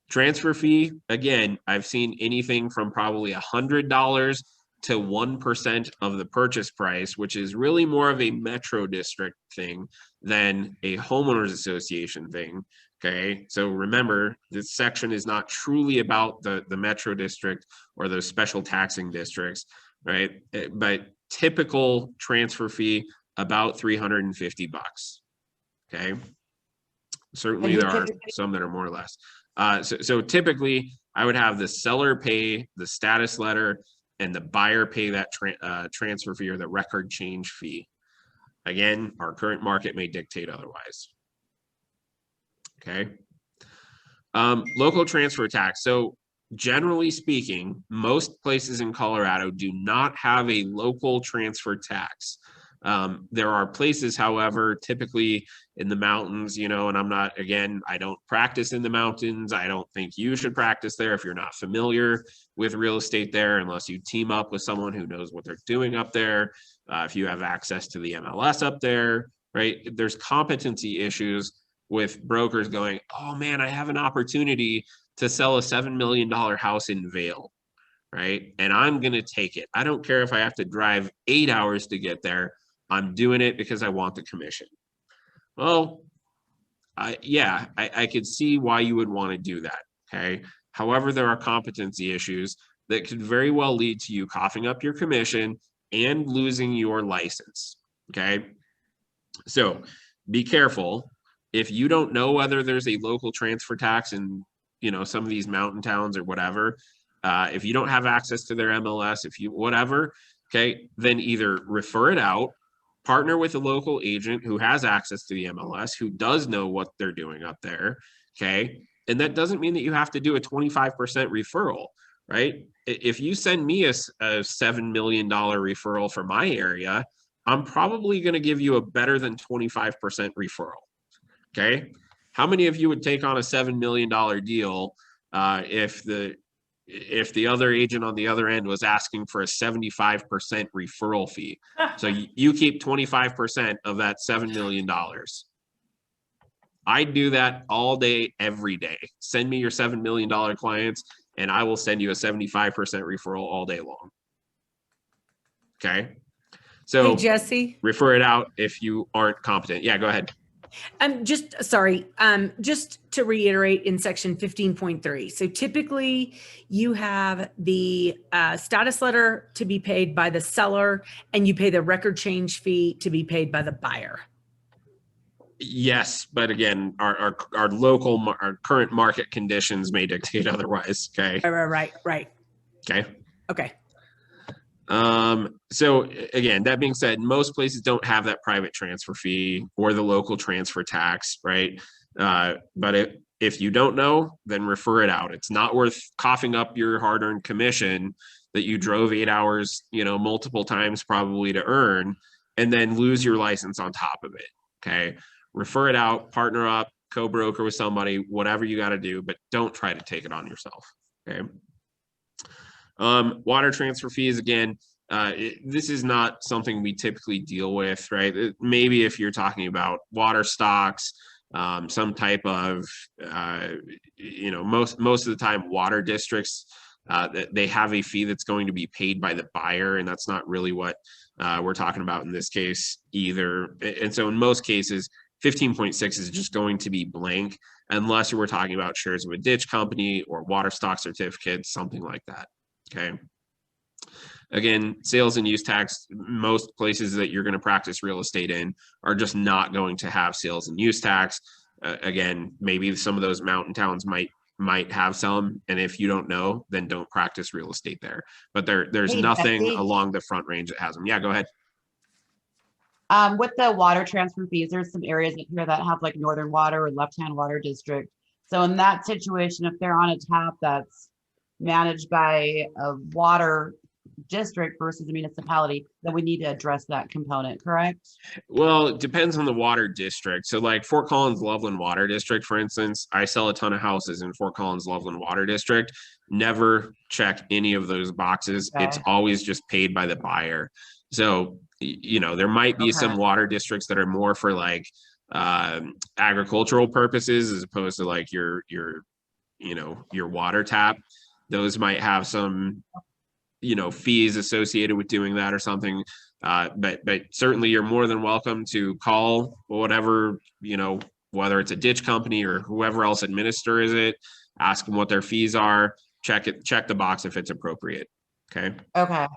Transfer fee, again, I've seen anything from probably $100 to 1% of the purchase price, which is really more of a metro district thing than a homeowners association thing. Okay, so remember, this section is not truly about the metro district or those special taxing districts, right? But typical transfer fee, about $350. Okay, certainly there are some that are more or less. So typically, I would have the seller pay the status letter and the buyer pay that transfer fee or the record change fee. Again, our current market may dictate otherwise. Okay. Local transfer tax. So generally speaking, most places in Colorado do not have a local transfer tax. There are places, however, typically in the mountains, you know, and I'm not, again, I don't practice in the mountains. I don't think you should practice there if you're not familiar with real estate there, unless you team up with someone who knows what they're doing up there. If you have access to the MLS up there, right? There's competency issues with brokers going, oh man, I have an opportunity to sell a $7 million house in Vail, right? And I'm going to take it. I don't care if I have to drive 8 hours to get there. I'm doing it because I want the commission. Well, I could see why you would want to do that. Okay. However, there are competency issues that could very well lead to you coughing up your commission and losing your license. Okay. So be careful. If you don't know whether there's a local transfer tax in, you know, some of these mountain towns or whatever, if you don't have access to their MLS, if you, whatever, okay, then either refer it out, partner with a local agent who has access to the MLS, who does know what they're doing up there. Okay. And that doesn't mean that you have to do a 25% referral, right? If you send me a $7 million referral for my area, I'm probably going to give you a better than 25% referral. Okay. How many of you would take on a $7 million deal if the other agent on the other end was asking for a 75% referral fee? So you keep 25% of that $7 million. I do that all day, every day. Send me your $7 million clients and I will send you a 75% referral all day long. Okay. So Hey, Jesse, refer it out if you aren't competent. Yeah, go ahead. just to reiterate in section 15.3. So typically you have the status letter to be paid by the seller and you pay the record change fee to be paid by the buyer. Yes, but again, our local, our current market conditions may dictate otherwise. Okay. Right. Okay. Okay. So again, that being said, most places don't have that private transfer fee or the local transfer tax, right? But if you don't know, then refer it out. It's not worth coughing up your hard-earned commission that you drove 8 hours, you know, multiple times probably to earn, and then lose your license on top of it. Okay. Refer it out, partner up, co-broker with somebody, whatever you got to do, but don't try to take it on yourself. Okay. Water transfer fees, again, this is not something we typically deal with, right? Maybe if you're talking about water stocks, some type of, you know, most of the time water districts, they have a fee that's going to be paid by the buyer, and that's not really what we're talking about in this case either. And so in most cases, 15.6 is just going to be blank unless you were talking about shares of a ditch company or water stock certificates, something like that. Okay. Again, sales and use tax, most places that you're going to practice real estate in are just not going to have sales and use tax. Again, maybe some of those mountain towns might have some, and if you don't know, then don't practice real estate there. But there's Hey, nothing Jesse. along the Front Range that has them. Yeah, go ahead. With the water transfer fees, there's some areas up here that have like Northern Water or Left Hand Water District. So in that situation, if they're on a tap that's managed by a water district versus a municipality, then we need to address that component, correct? Well, it depends on the water district. So like Fort Collins Loveland Water District, for instance, I sell a ton of houses in Fort Collins Loveland Water District. Never check any of those boxes. Okay. It's always just paid by the buyer. So, you know, there might be some Okay. water districts that are more for like agricultural purposes as opposed to like your you know, your water tap. Those might have some, you know, fees associated with doing that or something. But certainly you're more than welcome to call whatever, you know, whether it's a ditch company or whoever else administers it, ask them what their fees are, check the box if it's appropriate. Okay. Okay.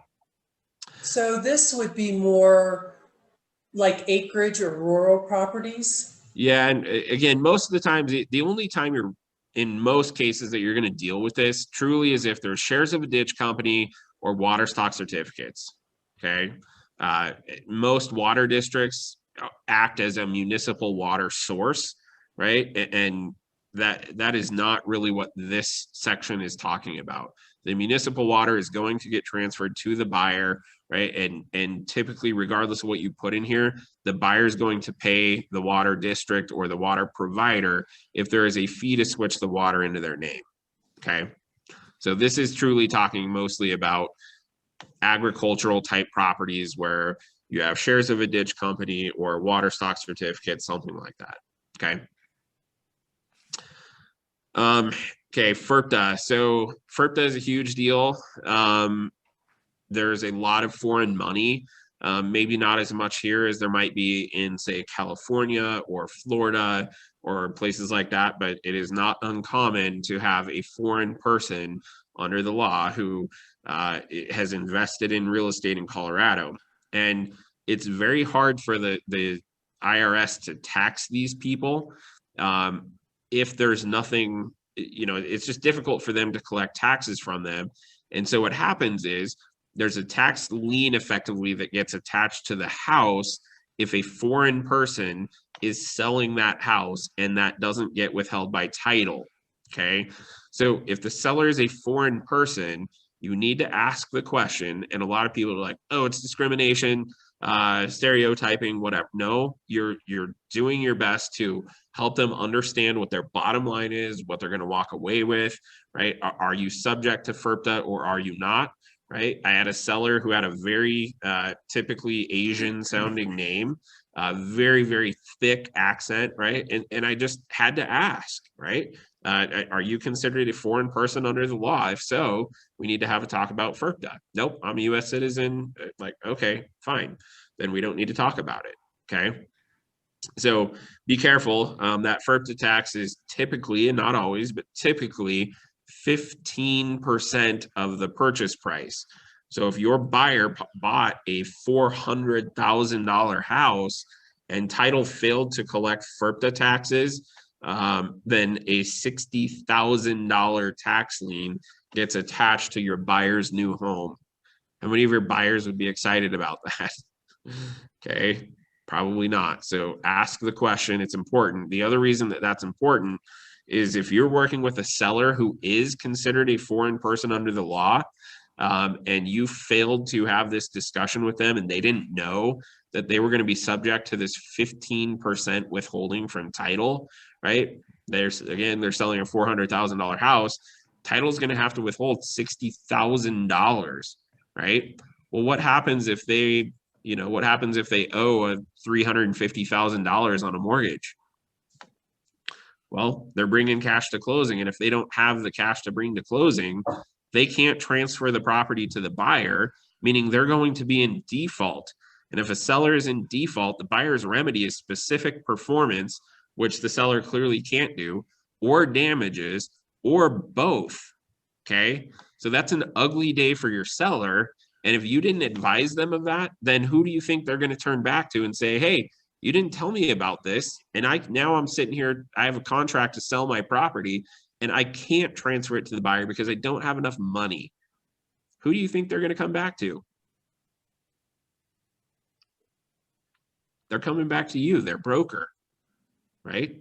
So this would be more like acreage or rural properties? Yeah. And again, most of the times, the only time you're in most cases that you're going to deal with this truly is if there's shares of a ditch company or water stock certificates. Okay. Most water districts act as a municipal water source, right? And that is not really what this section is talking about. The municipal water is going to get transferred to the buyer, right? And typically, regardless of what you put in here, the buyer is going to pay the water district or the water provider if there is a fee to switch the water into their name. Okay. So this is truly talking mostly about agricultural type properties where you have shares of a ditch company or water stock certificate, something like that. Okay. Okay, FERPTA. So FERPTA is a huge deal. There's a lot of foreign money, maybe not as much here as there might be in, say, California or Florida or places like that, but it is not uncommon to have a foreign person under the law who has invested in real estate in Colorado. And it's very hard for the IRS to tax these people. If there's nothing, it's just difficult for them to collect taxes from them. And so what happens is there's a tax lien effectively that gets attached to the house if a foreign person is selling that house and that doesn't get withheld by title. Okay. So if the seller is a foreign person, you need to ask the question. And a lot of people are like, oh, it's discrimination, stereotyping, whatever. No, you're doing your best to help them understand what their bottom line is, what they're going to walk away with, right? Are you subject to FERPTA or are you not, right? I had a seller who had a very typically Asian sounding name, very, very thick accent, right? And I just had to ask, right? Are you considered a foreign person under the law? If so, we need to have a talk about FERPTA. Nope, I'm a US citizen. Like, okay, fine. Then we don't need to talk about it, okay? So be careful. That FERPTA tax is typically, and not always, but typically 15% of the purchase price. So if your buyer bought a $400,000 house and title failed to collect FERPTA taxes, then a $60,000 tax lien gets attached to your buyer's new home. How many of your buyers would be excited about that? Okay, probably not. So ask the question. It's important. The other reason that that's important is if you're working with a seller who is considered a foreign person under the law, and you failed to have this discussion with them and they didn't know that they were going to be subject to this 15% withholding from title, right? They're selling a $400,000 house. Title is going to have to withhold $60,000, right? Well, what happens if they, what happens if they owe a $350,000 on a mortgage? Well, they're bringing cash to closing. And if they don't have the cash to bring to closing, they can't transfer the property to the buyer, meaning they're going to be in default. And if a seller is in default, the buyer's remedy is specific performance, which the seller clearly can't do, or damages, or both. Okay. So that's an ugly day for your seller. And if you didn't advise them of that, then who do you think they're going to turn back to and say, hey, you didn't tell me about this. And now I'm sitting here, I have a contract to sell my property and I can't transfer it to the buyer because I don't have enough money. Who do you think they're going to come back to? They're coming back to you, their broker, right?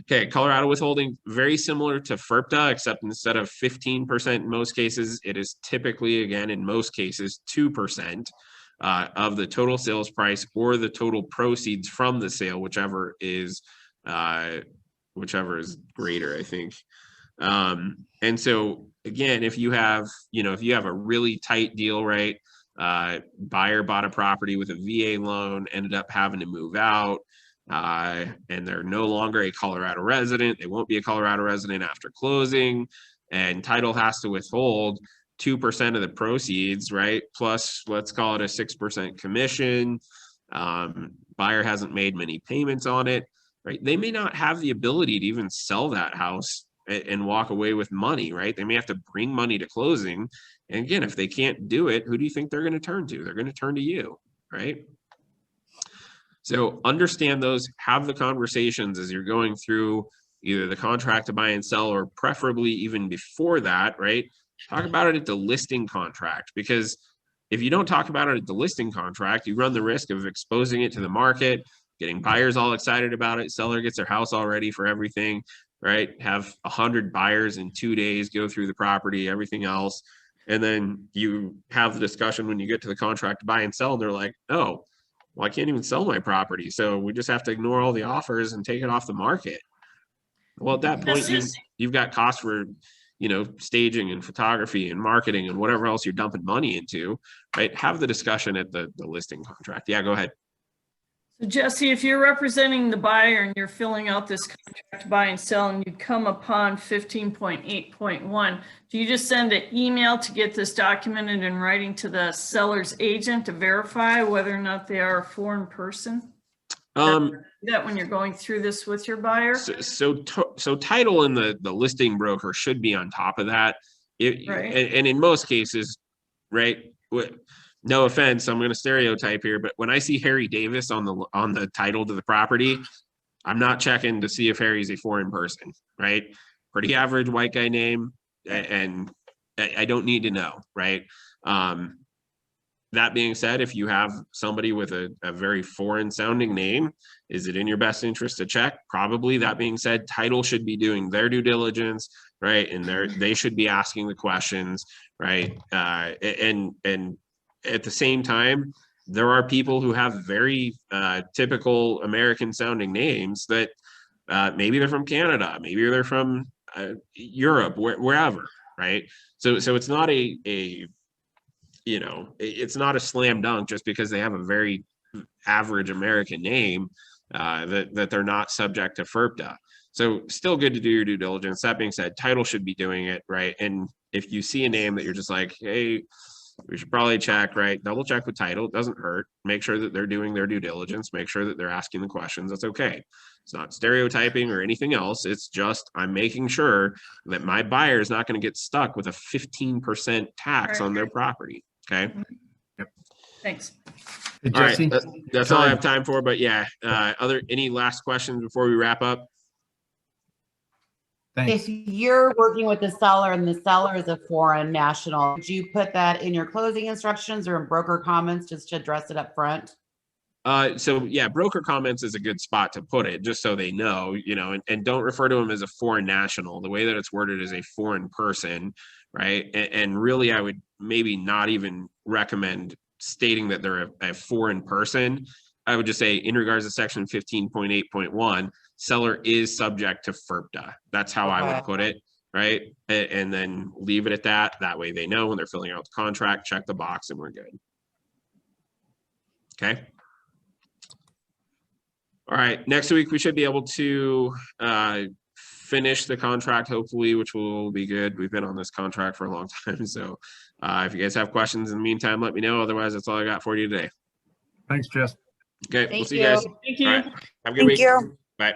Okay, Colorado withholding, very similar to FERPTA, except instead of 15% in most cases, it is typically, again, in most cases, 2% of the total sales price or the total proceeds from the sale, whichever is greater, I think. And so again, if you have a really tight deal, right? Buyer bought a property with a VA loan, ended up having to move out, and they're no longer a Colorado resident. They won't be a Colorado resident after closing, and title has to withhold 2% of the proceeds, right? Plus, let's call it a 6% commission. Buyer hasn't made many payments on it, right? They may not have the ability to even sell that house and walk away with money, right? They may have to bring money to closing. And again, if they can't do it, who do you think they're going to turn to? They're going to turn to you, right? So understand those, have the conversations as you're going through either the contract to buy and sell, or preferably even before that, right? Talk about it at the listing contract, because if you don't talk about it at the listing contract, you run the risk of exposing it to the market, getting buyers all excited about it. Seller gets their house all ready for everything, right? Have 100 buyers in 2 days go through the property, everything else. And then you have the discussion when you get to the contract to buy and sell, and they're like, oh, well, I can't even sell my property. So we just have to ignore all the offers and take it off the market. Well, at that point, you've got costs for, you know, staging and photography and marketing and whatever else you're dumping money into, right? Have the discussion at the listing contract. Yeah, go ahead. So Jesse, if you're representing the buyer and you're filling out this contract to buy and sell, and you come upon 15.8.1, do you just send an email to get this documented in writing to the seller's agent to verify whether or not they are a foreign person? That when you're going through this with your buyer? So title and the listing broker should be on top of that. Right. And in most cases, right? No offense, I'm going to stereotype here, but when I see Harry Davis on the title to the property, I'm not checking to see if Harry's a foreign person, right? Pretty average white guy name, and I don't need to know, right? That being said, if you have somebody with a very foreign sounding name, is it in your best interest to check? Probably. That being said, title should be doing their due diligence, right? And they should be asking the questions, right? And at the same time, there are people who have very typical American sounding names that maybe they're from Canada, maybe they're from Europe, wherever, right? So it's not you know, it's not a slam dunk just because they have a very average American name that they're not subject to FIRPTA. So still good to do your due diligence. That being said, title should be doing it, right? And if you see a name that you're just like, hey, we should probably check, right? Double check with title. It doesn't hurt. Make sure that they're doing their due diligence. Make sure that they're asking the questions. That's okay. It's not stereotyping or anything else. It's just I'm making sure that my buyer is not going to get stuck with a 15% tax on their property. Okay. Yep. Thanks. Hey, All right. Jesse, That's all I have time for. But yeah, any last questions before we wrap up? thanks. If you're working with the seller and the seller is a foreign national, would you put that in your closing instructions or in broker comments just to address it up front? So yeah, broker comments is a good spot to put it, just so they know, you know, and don't refer to them as a foreign national. The way that it's worded is a foreign person, right? And really, I would maybe not even recommend stating that they're a foreign person. I would just say in regards to section 15.8.1, seller is subject to FIRPTA. That's how I would put it, right? And then leave it at that. That way they know when they're filling out the contract, check the box and we're good. Okay. All right, next week we should be able to finish the contract, hopefully, which will be good. We've been on this contract for a long time. So if you guys have questions in the meantime, let me know. Otherwise, that's all I got for you today. Thanks, Jess. Okay, we'll Thank see you guys. you. Thank you. All right, have a good Thank week. you. Bye.